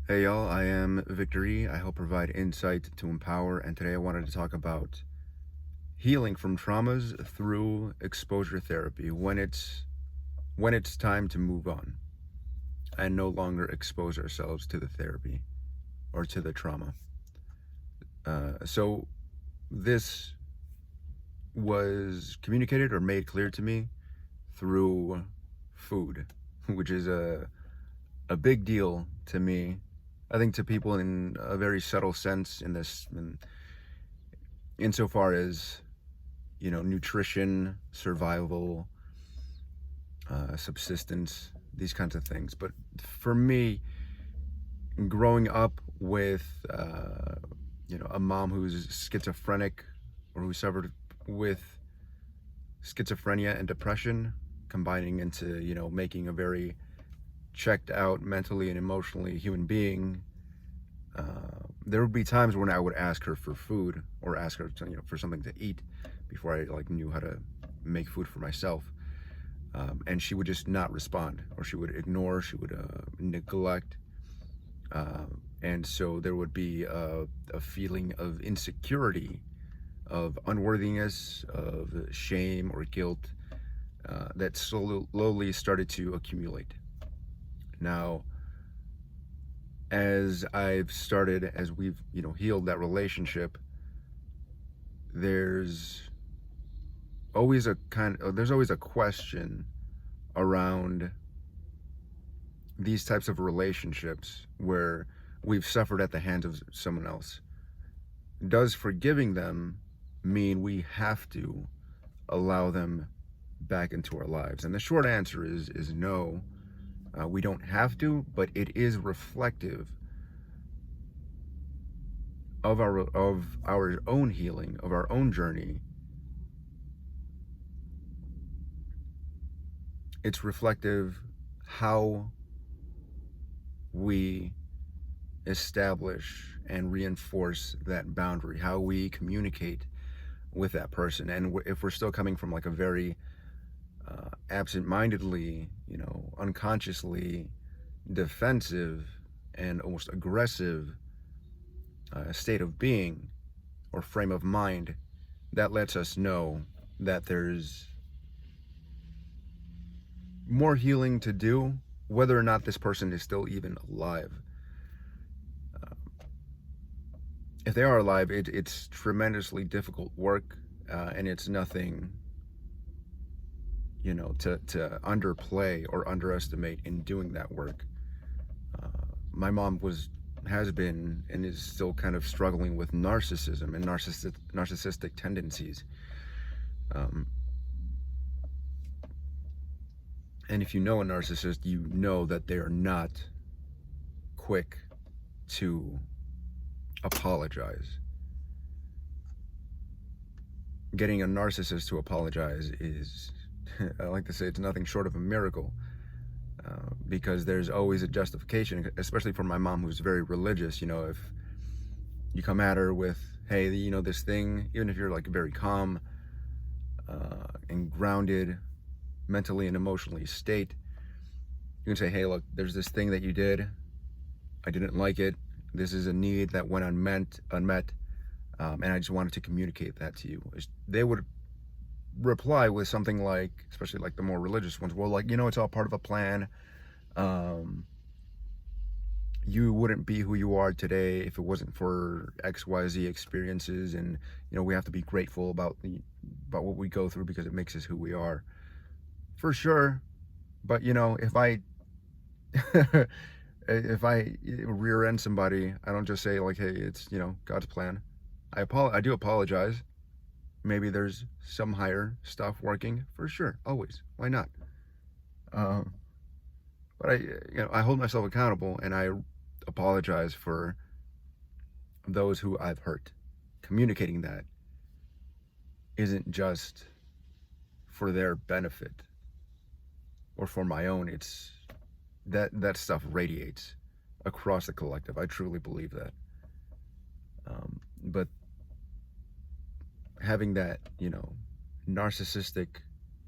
Hey y'all, I am VictorÜ. I help provide insight to empower, and today I wanted to talk about healing from traumas through exposure therapy when it's time to move on and no longer expose ourselves to the therapy or to the trauma. So this was communicated or made clear to me through food, which is a big deal to me. I think to people in a very subtle sense insofar as nutrition, survival, subsistence, these kinds of things. But for me, growing up with a mom who's schizophrenic or who suffered with schizophrenia and depression, combining into making a very checked out mentally and emotionally human being. There would be times when I would ask her for food or ask her for something to eat before I knew how to make food for myself. And she would just not respond, or she would ignore, she would neglect. And so there would be a feeling of insecurity, of unworthiness, of shame or guilt that slowly started to accumulate. Now, as we've healed that relationship, there's there's always a question around these types of relationships where we've suffered at the hands of someone else. Does forgiving them mean we have to allow them back into our lives? And the short answer is no. We don't have to, but it is reflective of our own healing, of our own journey. It's reflective how we establish and reinforce that boundary, how we communicate with that person. And if we're still coming from a very absent-mindedly, unconsciously defensive and almost aggressive state of being or frame of mind, that lets us know that there's more healing to do, whether or not this person is still even alive. If they are alive, it's tremendously difficult work, and it's nothing to underplay or underestimate in doing that work. My mom has been and is still kind of struggling with narcissism and narcissistic tendencies. And if you know a narcissist, you know that they are not quick to apologize. Getting a narcissist to apologize is, I like to say, it's nothing short of a miracle. Because there's always a justification, especially for my mom, who's very religious. If you come at her with, hey, this thing, even if you're very calm and grounded mentally and emotionally state, you can say, hey, look, there's this thing that you did. I didn't like it. This is a need that went unmet, and I just wanted to communicate that to you. They would reply with something like, especially the more religious ones, well, it's all part of a plan. You wouldn't be who you are today if it wasn't for XYZ experiences, and we have to be grateful about what we go through because it makes us who we are. For sure. But if I if I rear end somebody, I don't just say hey, it's God's plan. I do apologize. Maybe there's some higher stuff working, for sure, always. Why not? But I hold myself accountable, and I apologize for those who I've hurt. Communicating that isn't just for their benefit or for my own. It's that stuff radiates across the collective. I truly believe that. But having that, narcissistic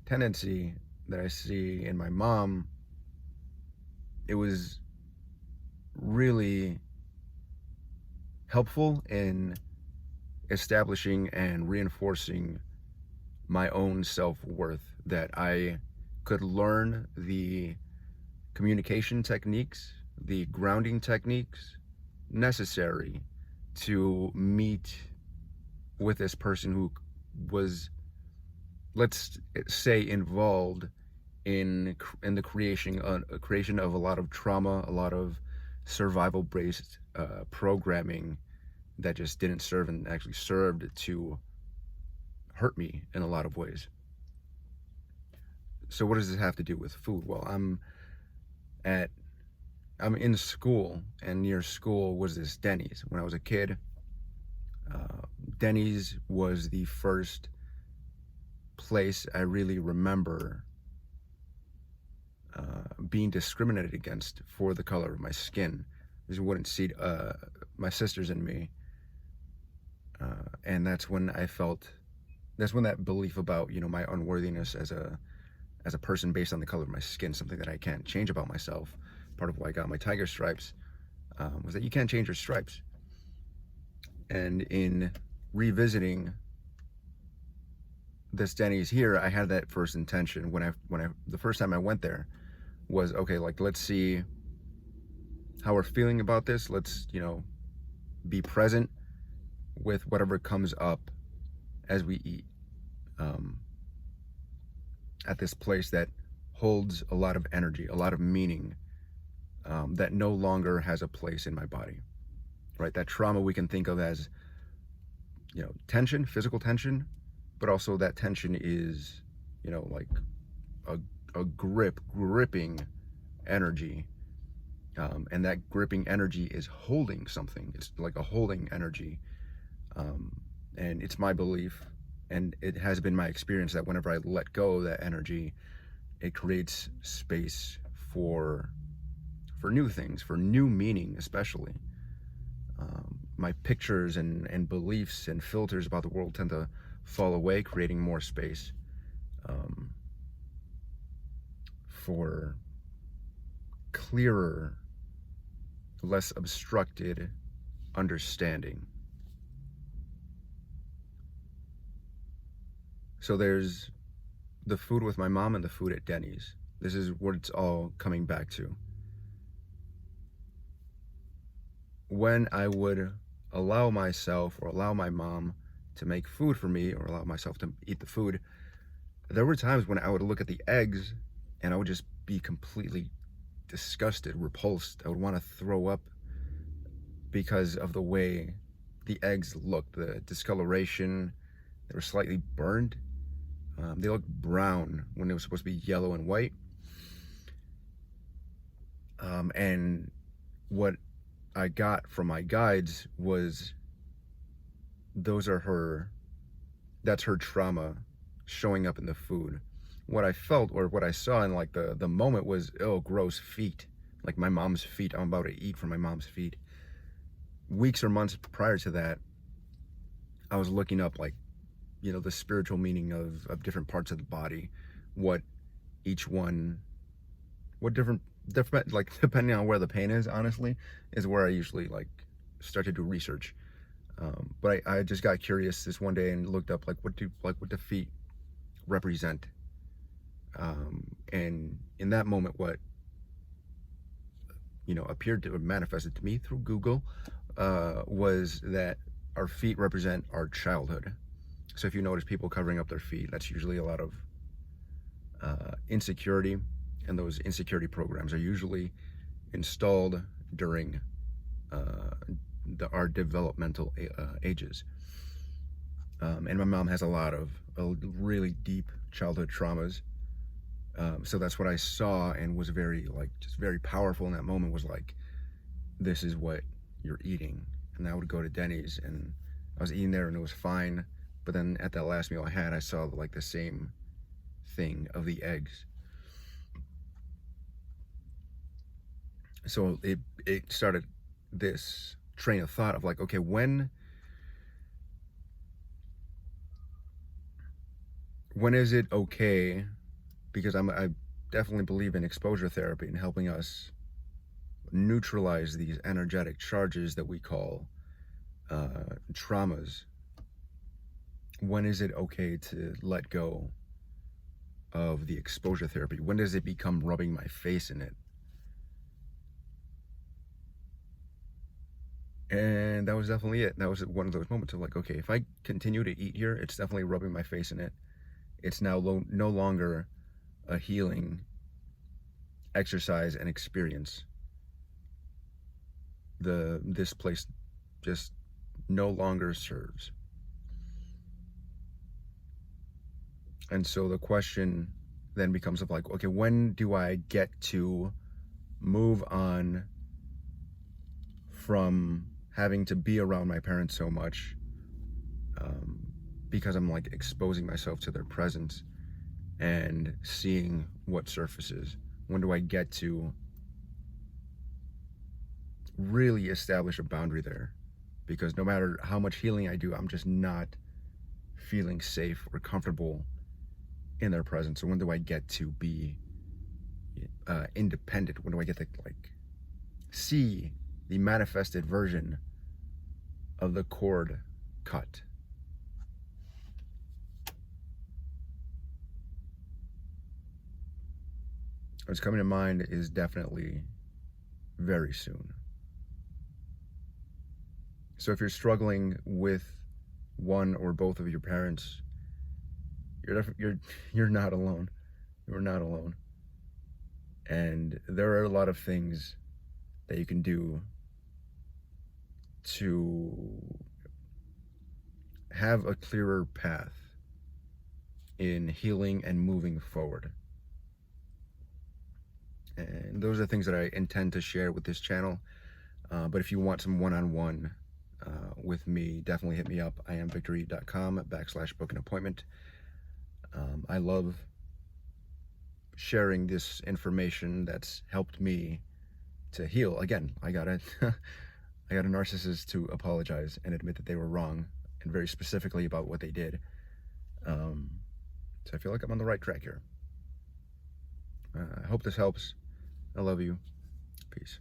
tendency that I see in my mom, it was really helpful in establishing and reinforcing my own self-worth, that I could learn the communication techniques, the grounding techniques necessary to meet with this person who was, let's say, involved in the creation of a lot of trauma, a lot of survival based programming that just didn't serve and actually served to hurt me in a lot of ways. So what does this have to do with food? Well, at I'm in school, and near school was this Denny's. When I was a kid, Denny's was the first place I really remember being discriminated against for the color of my skin. You wouldn't see my sisters and me, and that's when that belief about, you know, my unworthiness as a person based on the color of my skin, something that I can't change about myself. Part of why I got my tiger stripes was that you can't change your stripes. And in revisiting this Denny's here, I had that first intention when I the first time I went there was, okay, like, let's see how we're feeling about this. Let's, you know, be present with whatever comes up as we eat at this place that holds a lot of energy, a lot of meaning, that no longer has a place in my body, right? That trauma we can think of as, you know, tension, physical tension, but also that tension is, you know, like a gripping energy, and that gripping energy is holding something. It's like a holding energy, and it's my belief, and it has been my experience, that whenever I let go of that energy, it creates space for new things, for new meaning, especially. My pictures and beliefs and filters about the world tend to fall away, creating more space for clearer, less obstructed understanding. So there's the food with my mom and the food at Denny's. This is what it's all coming back to. When I would allow myself or allow my mom to make food for me, or allow myself to eat the food, there were times when I would look at the eggs and I would just be completely disgusted, repulsed. I would want to throw up because of the way the eggs looked, the discoloration. They were slightly burned. They looked brown when they were supposed to be yellow and white. And what I got from my guides was, that's her trauma showing up in the food. What I felt, or what I saw in like the moment, was, oh, gross feet. Like my mom's feet. I'm about to eat from my mom's feet. Weeks or months prior to that, I was looking up, like, you know, the spiritual meaning of different parts of the body, what different, like, depending on where the pain is, honestly, is where I usually, like, start to do research. But I just got curious this one day and looked up, like, what do feet represent? And in that moment, what, you know, appeared to have manifested to me through Google was that our feet represent our childhood. So if you notice people covering up their feet, that's usually a lot of insecurity, and those insecurity programs are usually installed during our developmental ages. And my mom has a lot of really deep childhood traumas. So that's what I saw, and was very, like, just very powerful in that moment, was like, this is what you're eating. And I would go to Denny's and I was eating there and it was fine. But then at that last meal I had, I saw, like, the same thing of the eggs. So it started this train of thought of, like, okay, when is it okay? Because I definitely believe in exposure therapy and helping us neutralize these energetic charges that we call traumas, when is it okay to let go of the exposure therapy? When does it become rubbing my face in it? And that was definitely it. That was one of those moments of like, okay, if I continue to eat here, it's definitely rubbing my face in it. It's now no longer a healing exercise and experience. This place just no longer serves. And so the question then becomes of like, okay, when do I get to move on from having to be around my parents so much, because I'm like exposing myself to their presence and seeing what surfaces? When do I get to really establish a boundary there? Because no matter how much healing I do, I'm just not feeling safe or comfortable in their presence. So when do I get to be independent? When do I get to like see the manifested version of the cord cut? What's coming to mind is definitely very soon. So if you're struggling with one or both of your parents, you're not alone. You're not alone. And there are a lot of things that you can do to have a clearer path in healing and moving forward. And those are the things that I intend to share with this channel. But if you want some one-on-one with me, definitely hit me up. I am VictorY.com/book an appointment. I love sharing this information that's helped me to heal. Again, I got a narcissist to apologize and admit that they were wrong, and very specifically about what they did. So I feel like I'm on the right track here. I hope this helps. I love you. Peace.